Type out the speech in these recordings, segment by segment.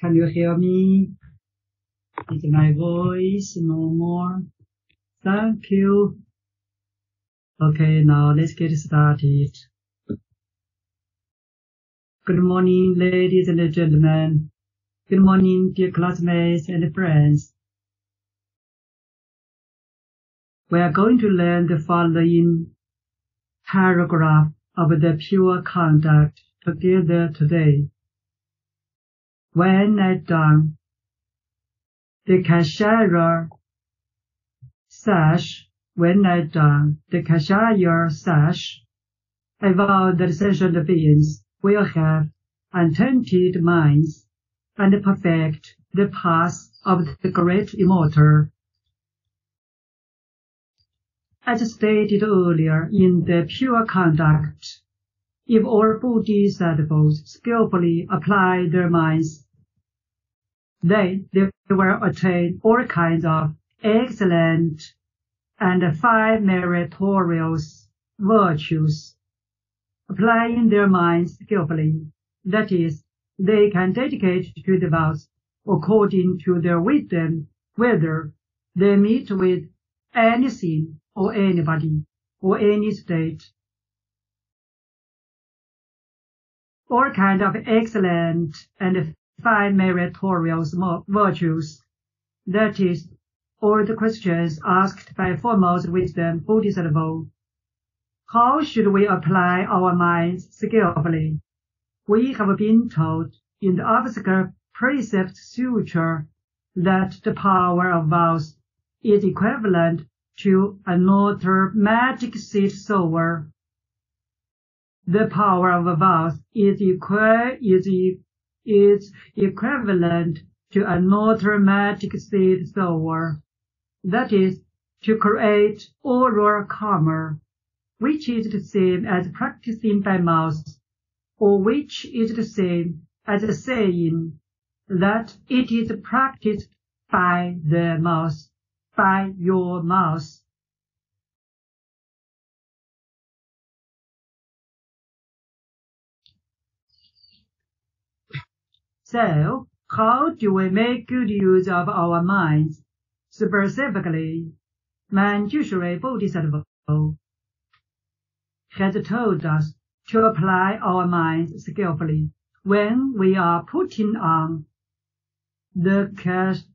Can you hear me? Is my voice no more? Thank you. Okay, now let's get started. Good morning, ladies and gentlemen. Good morning, dear classmates and friends. We are going to learn the following paragraph of the pure conduct together today. When at dawn, the cashier sash. When at dawn, the cashier sash. I vow that sentient beings will have untainted minds and perfect the path of the great immortal. As stated earlier in the pure conduct, if all bodhisattvas skillfully apply their minds, they will attain all kinds of excellent and fine meritorious virtues. Applying their minds skillfully, that is, they can dedicate to the vows according to their wisdom, whether they meet with anything or anybody or any state. All kinds of excellent and fine meritorious virtues, that is, all the questions asked by foremost wisdom Bodhisattva. How should we apply our minds skillfully? We have been told in the obscure precept sutra that the power of vows is equivalent to another magic seed sower. The power of vows is equivalent to another magic seed sower, that is, to create oral karma, which is the same as practicing by mouth, or which is the same as saying that it is practiced by the mouth, by your mouth. So, how do we make good use of our minds? Specifically, Manjushri Bodhisattva has told us to apply our minds skillfully when we are putting on the cashier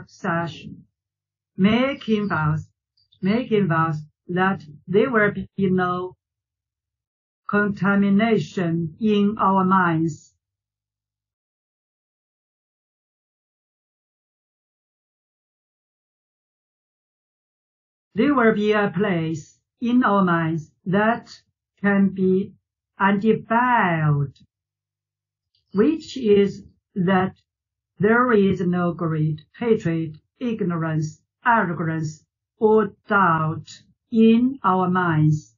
sash, making vows that there will be no contamination in our minds. There will be a place in our minds that can be undefiled, which is that there is no greed, hatred, ignorance, arrogance, or doubt in our minds.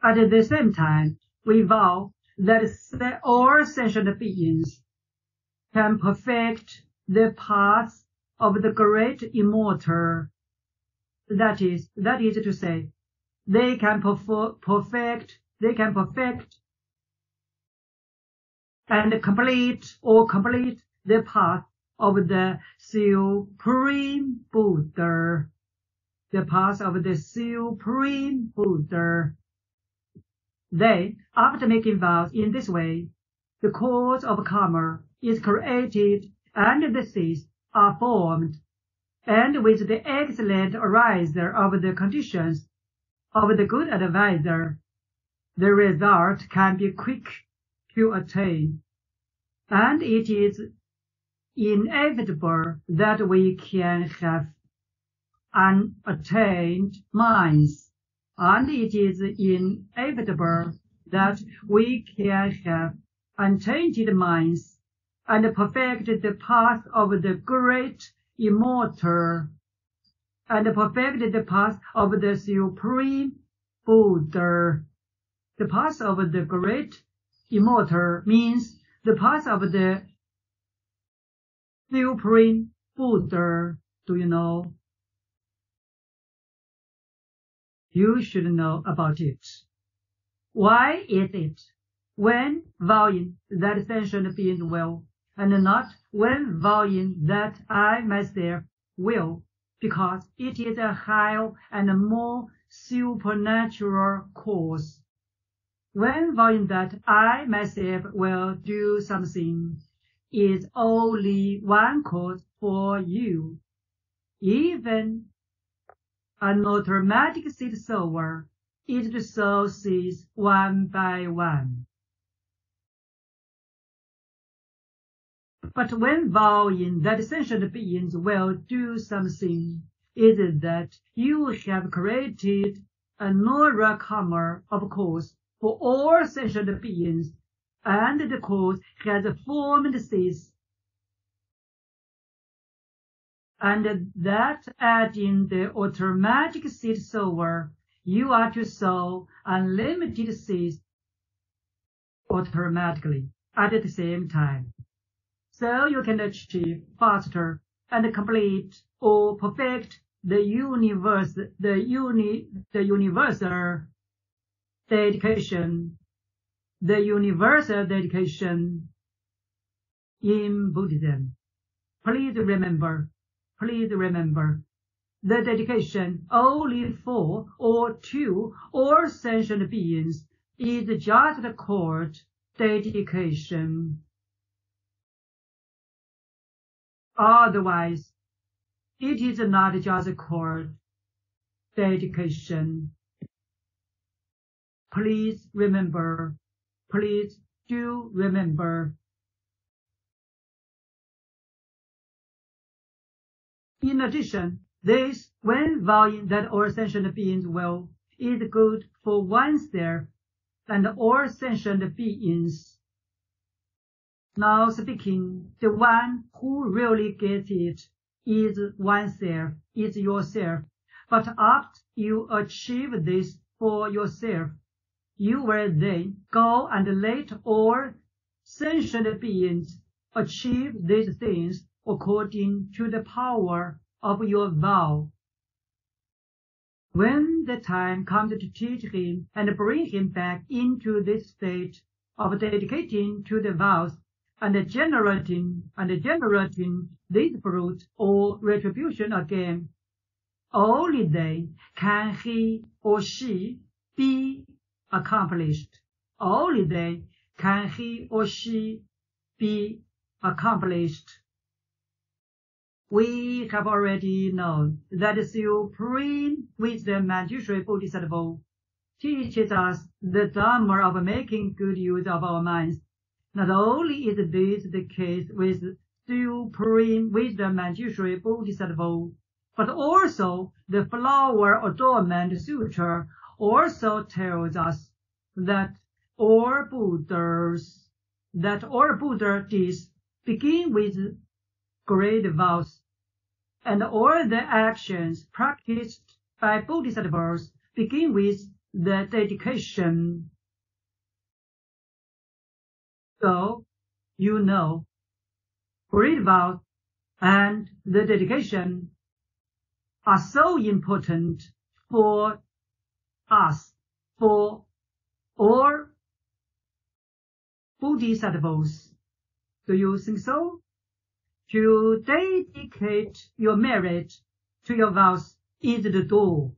At the same time, we vow that all sentient beings can perfect the path of the great immortal. That is to say, they can perfect and complete the path of the Supreme Buddha. The path of the Supreme Buddha. They, after making vows in this way, the cause of karma is created and the seeds are formed, and with the excellent ariser of the conditions of the good advisor, the result can be quick to attain, and it is inevitable that we can have unattained minds, and it is inevitable that we can have untainted minds and perfect the path of the great immortal, and perfect the path of the Supreme Buddha. The path of the great immortal means the path of the Supreme Buddha. Do you know? You should know about it. Why is it when vowing that sentient beings will, and not when vowing that I myself will, because it is a higher and more supernatural cause. When vowing that I myself will do something, is only one cause for you. Even an automatic seed sower, it sows seeds one by one. But when vowing that sentient beings will do something, is that you have created a neural karma, of course, for all sentient beings, and the cause has formed seeds, and that adding the automatic seed sower, you are to sow unlimited seeds automatically at the same time. So you can achieve faster and complete or perfect the universal dedication in Buddhism. Please remember, the dedication only for or to all sentient beings is just called dedication. Otherwise, it is not just called dedication. Please remember, please do remember. In addition, this, when vowing that all sentient beings will, is good for oneself and all sentient beings. Now speaking, the one who really gets it is oneself, is yourself. But after you achieve this for yourself, you will then go and let all sentient beings achieve these things according to the power of your vow. When the time comes to teach him and bring him back into this state of dedicating to the vows and generating this fruit or retribution again, only then can he or she be accomplished. Only then can he or she be accomplished. We have already known that the Supreme Wisdom and Usual Bodhisattva teaches us the Dharma of making good use of our minds. Not only is this the case with Supreme Wisdom and Usual Bodhisattva, but also the Flower Adornment Sutra also tells us that all Buddhas begin with great vows, and all the actions practiced by Bodhisattvas begin with the dedication. So, you know, great vows and the dedication are so important for us, for all Bodhisattvas. Do you think so? To dedicate your merit to your vows is the door.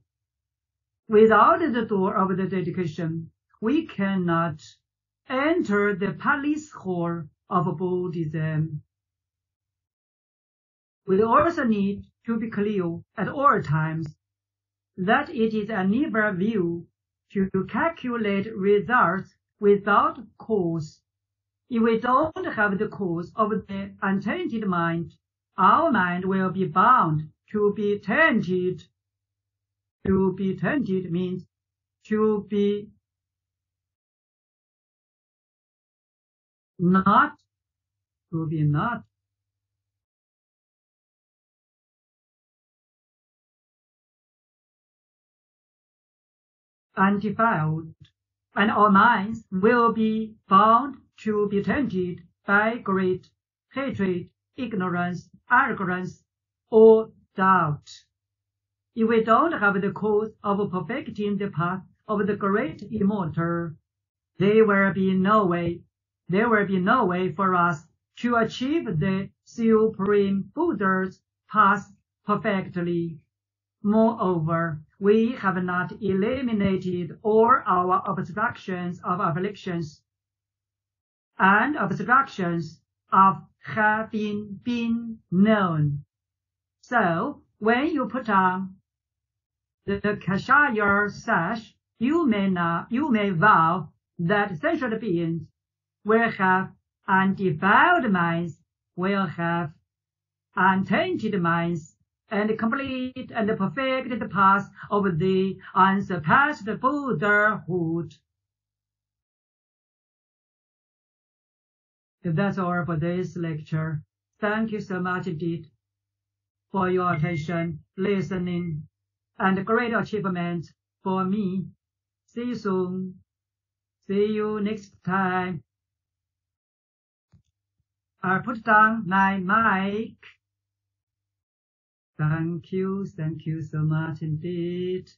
Without the door of the dedication, we cannot enter the palace hall of Buddhism. We also need to be clear at all times that it is an evil view to calculate results without cause. If we don't have the cause of the untainted mind, our mind will be bound to be tainted. To be tainted means to be not, to be not. Undefiled, and our minds will be bound to be tainted by greed, hatred, ignorance, arrogance, or doubt. if we don't have the cause of perfecting the path of the great immortal, there will be no way for us to achieve the Supreme Buddha's path perfectly. Moreover, we have not eliminated all our obstructions of afflictions, and obstructions of having been known. So, when you put on the Kashaya sash, you may vow that sentient beings will have undefiled minds, will have untainted minds, and complete and perfect the path of the unsurpassed Buddhahood. That's all for this lecture. Thank you so much indeed for your attention, listening, and great achievement for me. See you soon. See you next time. I'll put down my mic. Thank you so much indeed.